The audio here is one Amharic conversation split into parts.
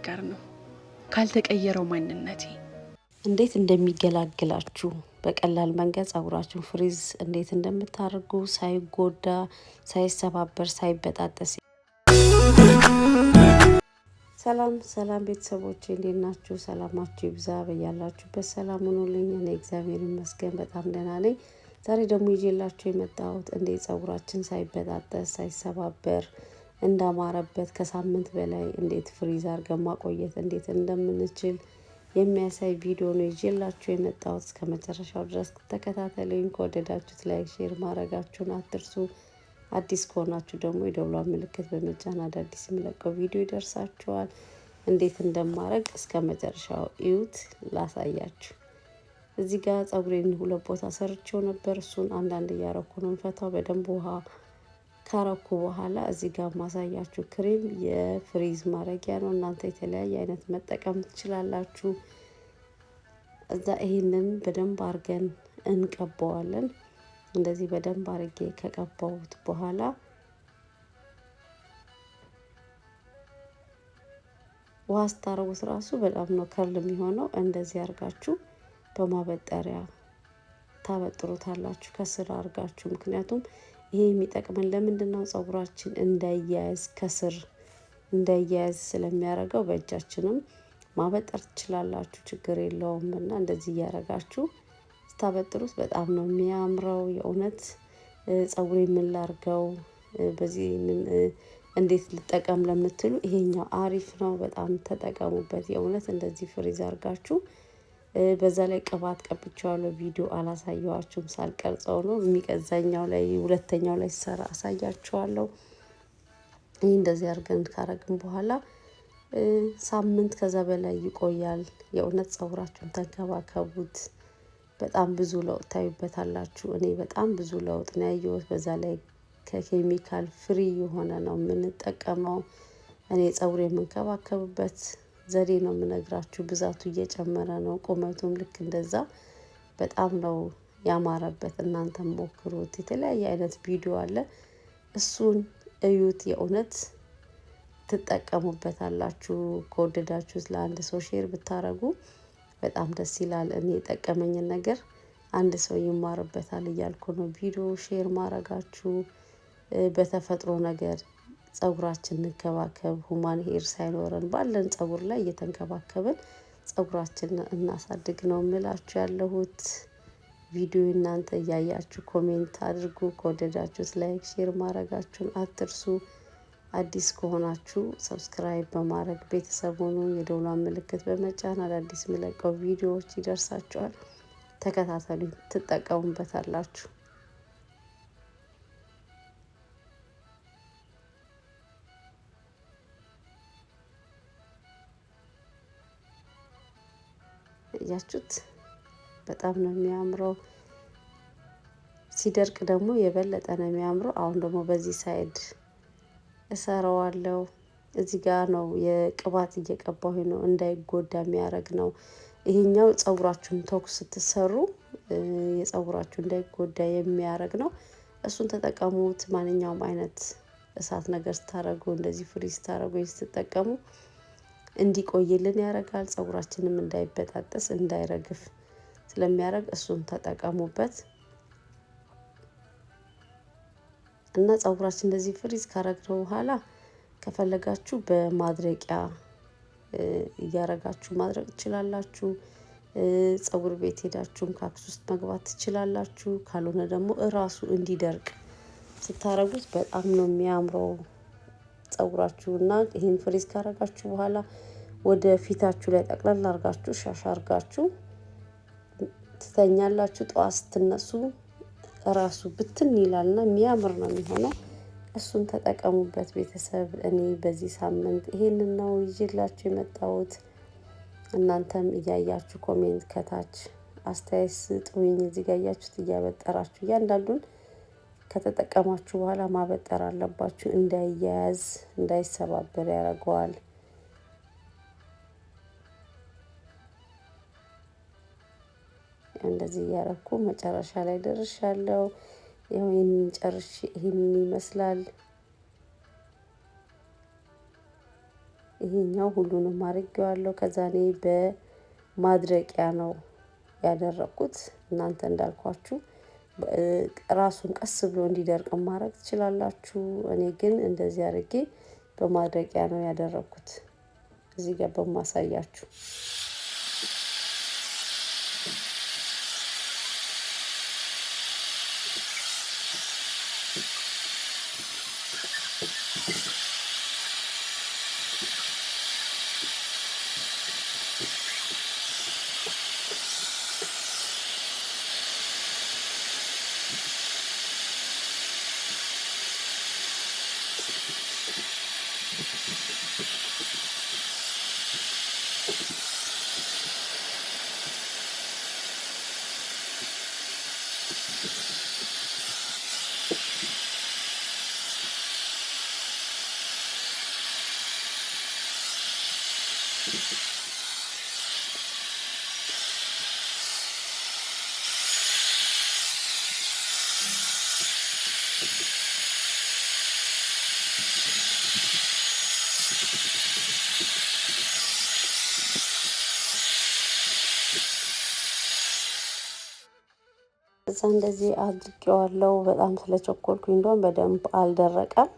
ጋር ነው ካልተቀየረው ማንነቴ። እንዴት እንደሚገላግላችሁ በቀላል መንገድ ጸጉራችሁን ፍሪዝ እንዴት እንደምታደርጉ ሳይጎዳ፣ ሳይሰባበር፣ ሳይበጣጠስ። ሰላም ሰላም ቤተሰቦቼ እንዴት ናችሁ? ሰላማችሁ ይብዛ በያላችሁበት። ሰላም ሁኑልኝ። እኔ እግዚአብሔር ይመስገን በጣም ደህና ነኝ። ዛሬ ደግሞ ይዤላችሁ የመጣሁት እንዴት ጸጉራችን ሳይበጣጠስ ሳይሰባበር እንዳማረበት ከሳምንት በላይ እንዴት ፍሪዝ አድርገን ማቆየት እንዴት እንደምንችል የሚያሳይ ቪዲዮ ነው ይዤላችሁ የመጣሁት። እስከ መጨረሻው ድረስ ተከታተሉኝ። ከወደዳችሁት ላይክ፣ ሼር ማድረጋችሁን አትርሱ። አዲስ ከሆናችሁ ደግሞ የደወል ምልክት በመጫን አዳዲስ የሚለቀው ቪዲዮ ይደርሳችኋል። እንዴት እንደማረግ እስከ መጨረሻው እዩት። ላሳያችሁ። እዚህ ጋር ጸጉሬን ሁለት ቦታ ሰርቼው ነበር። እሱን አንዳንድ እያረኩ ነው ፈታው። በደንብ ውሃ ካረኩ በኋላ እዚህ ጋር ማሳያችሁ ክሬም የፍሪዝ ማድረጊያ ነው። እናንተ የተለያየ አይነት መጠቀም ትችላላችሁ። እዛ ይሄንን በደንብ አርገን እንቀባዋለን። እንደዚህ በደንብ አርጌ ከቀባሁት በኋላ ውሃ ስታረጉት ራሱ በጣም ነው ከርል የሚሆነው። እንደዚህ አርጋችሁ በማበጠሪያ ታበጥሩታላችሁ ከስር አርጋችሁ። ምክንያቱም ይሄ የሚጠቅመን ለምንድነው? ጸጉራችን እንዳይያያዝ ከስር እንዳይያያዝ ስለሚያደርገው በእጃችንም ማበጠር ትችላላችሁ፣ ችግር የለውም። እና እንደዚህ እያረጋችሁ ስታበጥሩት በጣም ነው የሚያምረው። የእውነት ጸጉሬ ምን ላርገው በዚህ ምን እንዴት ልጠቀም ለምትሉ ይሄኛው አሪፍ ነው። በጣም ተጠቀሙበት። የእውነት እንደዚህ ፍሪዝ አርጋችሁ በዛ ላይ ቅባት ቀብቼዋለሁ። ቪዲዮ አላሳየዋችሁም ሳልቀርጸው ነው። የሚቀዛኛው ላይ ሁለተኛው ላይ ሰራ አሳያችኋለሁ። ይሄ እንደዚህ አድርገን ካረግን በኋላ ሳምንት ከዛ በላይ ይቆያል። የእውነት ጸጉራችሁን ተንከባከቡት። በጣም ብዙ ለውጥ ታዩበታላችሁ። እኔ በጣም ብዙ ለውጥ ነው ያየሁት። በዛ ላይ ከኬሚካል ፍሪ የሆነ ነው የምንጠቀመው። እኔ ጸጉሬ የምንከባከብበት ዘዴ ነው የምነግራችሁ። ብዛቱ እየጨመረ ነው፣ ቁመቱም ልክ እንደዛ በጣም ነው ያማረበት። እናንተም ሞክሩት። የተለያየ አይነት ቪዲዮ አለ፣ እሱን እዩት። የእውነት ትጠቀሙበታላችሁ። ከወደዳችሁት ለአንድ ሰው ሼር ብታረጉ በጣም ደስ ይላል። እኔ የጠቀመኝን ነገር አንድ ሰው ይማርበታል እያልኩ ነው ቪዲዮ ሼር ማረጋችሁ። በተፈጥሮ ነገር ጸጉራችን እንከባከብ። ሁማን ሄር ሳይኖረን ባለን ጸጉር ላይ እየተንከባከብን ጸጉራችንን እናሳድግ ነው የምላችሁ ያለሁት። ቪዲዮ እናንተ እያያችሁ ኮሜንት አድርጉ። ከወደዳችሁት ላይክ፣ ሼር ማድረጋችሁን አትርሱ። አዲስ ከሆናችሁ ሰብስክራይብ በማድረግ ቤተሰብ ሁኑ። የደወሏን ምልክት በመጫን አዳዲስ የሚለቀው ቪዲዮዎች ይደርሳችኋል። ተከታተሉኝ፣ ትጠቀሙበታላችሁ። ያችሁት በጣም ነው የሚያምረው። ሲደርቅ ደግሞ የበለጠ ነው የሚያምረው። አሁን ደግሞ በዚህ ሳይድ እሰራዋለሁ። እዚህ ጋር ነው የቅባት እየቀባሁ ነው፣ እንዳይጎዳ የሚያደርግ ነው። ይሄኛው ጸጉራችሁን ተኩስ ስትሰሩ የጸጉራችሁ እንዳይጎዳ የሚያደርግ ነው። እሱን ተጠቀሙት። ማንኛውም አይነት እሳት ነገር ስታረጉ እንደዚህ ፍሪዝ ስታረጉ ስትጠቀሙ እንዲቆይልን ያደርጋል። ጸጉራችንም እንዳይበጣጠስ እንዳይረግፍ ስለሚያደርግ እሱን ተጠቀሙበት። እና ጸጉራችን እንደዚህ ፍሪዝ ካረግነው በኋላ ከፈለጋችሁ በማድረቂያ እያረጋችሁ ማድረቅ ትችላላችሁ። ጸጉር ቤት ሄዳችሁም ካክስ ውስጥ መግባት ትችላላችሁ። ካልሆነ ደግሞ እራሱ እንዲደርቅ ስታረጉት በጣም ነው የሚያምረው ጸጉራችሁና። ይሄን ፍሪዝ ካረጋችሁ በኋላ ወደ ፊታችሁ ላይ ጠቅላላ አርጋችሁ ሻሽ አርጋችሁ ትተኛላችሁ። ጠዋት ስትነሱ ራሱ ብትን ይላልና የሚያምር ነው የሚሆነው። እሱን ተጠቀሙበት ቤተሰብ። እኔ በዚህ ሳምንት ይሄንን ነው ይዤላችሁ የመጣሁት። እናንተም እያያችሁ ኮሜንት ከታች አስተያየት ስጡኝ። እዚህ ጋር እያችሁት እያበጠራችሁ እያንዳንዱን ከተጠቀማችሁ በኋላ ማበጠር አለባችሁ። እንዳይያያዝ እንዳይሰባበር ያደርገዋል። እንደዚህ እያረኩ መጨረሻ ላይ ደርሻለሁ። ያው ይሄንን ጨርሼ ይሄንን ይመስላል። ይሄኛው ሁሉንም አድርጌዋለሁ። ከዛ እኔ በማድረቂያ ነው ያደረኩት። እናንተ እንዳልኳችሁ ራሱን ቀስ ብሎ እንዲደርቅ ማድረግ ትችላላችሁ። እኔ ግን እንደዚህ አድርጌ በማድረቂያ ነው ያደረኩት እዚህ ጋር በማሳያችሁ። እዛ እንደዚህ አድርጌዋለሁ። በጣም ስለቸኮልኩኝ እንደውም በደንብ አልደረቀም።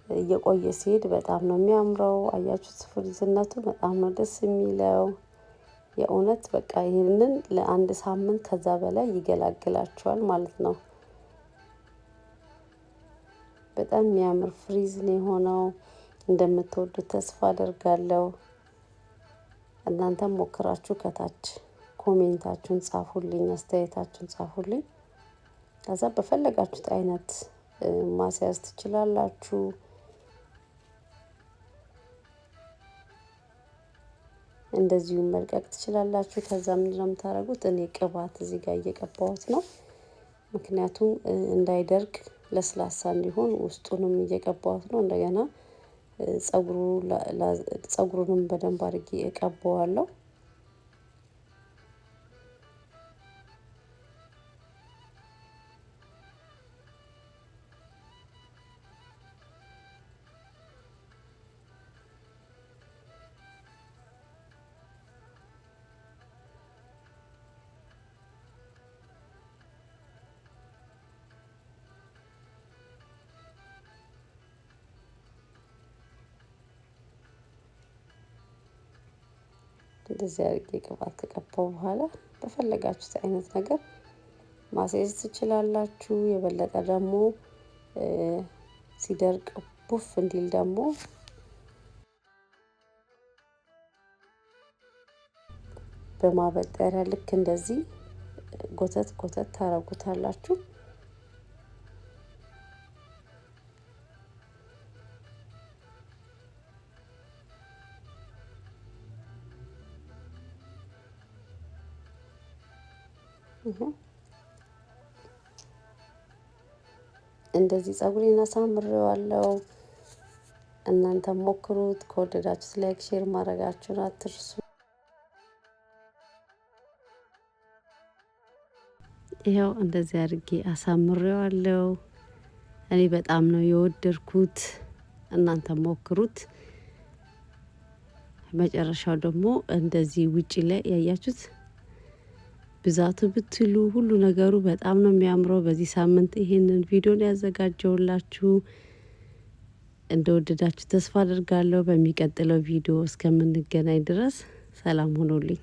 እየቆየ ሲሄድ በጣም ነው የሚያምረው። አያችሁት? ፍሪዝነቱ በጣም ነው ደስ የሚለው። የእውነት በቃ ይህንን ለአንድ ሳምንት ከዛ በላይ ይገላግላችኋል ማለት ነው። በጣም የሚያምር ፍሪዝ ነው የሆነው። እንደምትወዱት ተስፋ አደርጋለሁ። እናንተም ሞክራችሁ ከታች ኮሜንታችሁን ጻፉልኝ፣ አስተያየታችሁን ጻፉልኝ። ከዛ በፈለጋችሁት አይነት ማስያዝ ትችላላችሁ። እንደዚሁም መልቀቅ ትችላላችሁ። ከዛ ምንድነው የምታደርጉት? እኔ ቅባት እዚህ ጋር እየቀባሁት ነው። ምክንያቱም እንዳይደርቅ ለስላሳ እንዲሆን ውስጡንም እየቀባሁት ነው። እንደገና ጸጉሩንም በደንብ አድርጌ እቀባዋለሁ። እንደዚህ አድርጌ ቅባት ከቀባው በኋላ በፈለጋችሁት አይነት ነገር ማስያዝ ትችላላችሁ። የበለጠ ደግሞ ሲደርቅ ቡፍ እንዲል ደግሞ በማበጠሪያ ልክ እንደዚህ ጎተት ጎተት ታረጉታላችሁ። እንደዚህ ጸጉሬን አሳምሬዋለሁ። እናንተም ሞክሩት። ከወደዳችሁት ላይክ፣ ሼር ማድረጋችሁን አትርሱ። ይኸው እንደዚህ አድርጌ አሳምሬዋለሁ። እኔ በጣም ነው የወደድኩት። እናንተም ሞክሩት። መጨረሻው ደግሞ እንደዚህ ውጪ ላይ ያያችሁት ብዛቱ ብትሉ ሁሉ ነገሩ በጣም ነው የሚያምረው። በዚህ ሳምንት ይሄንን ቪዲዮን ያዘጋጀውላችሁ እንደወደዳችሁ ተስፋ አድርጋለሁ። በሚቀጥለው ቪዲዮ እስከምንገናኝ ድረስ ሰላም ሆኖልኝ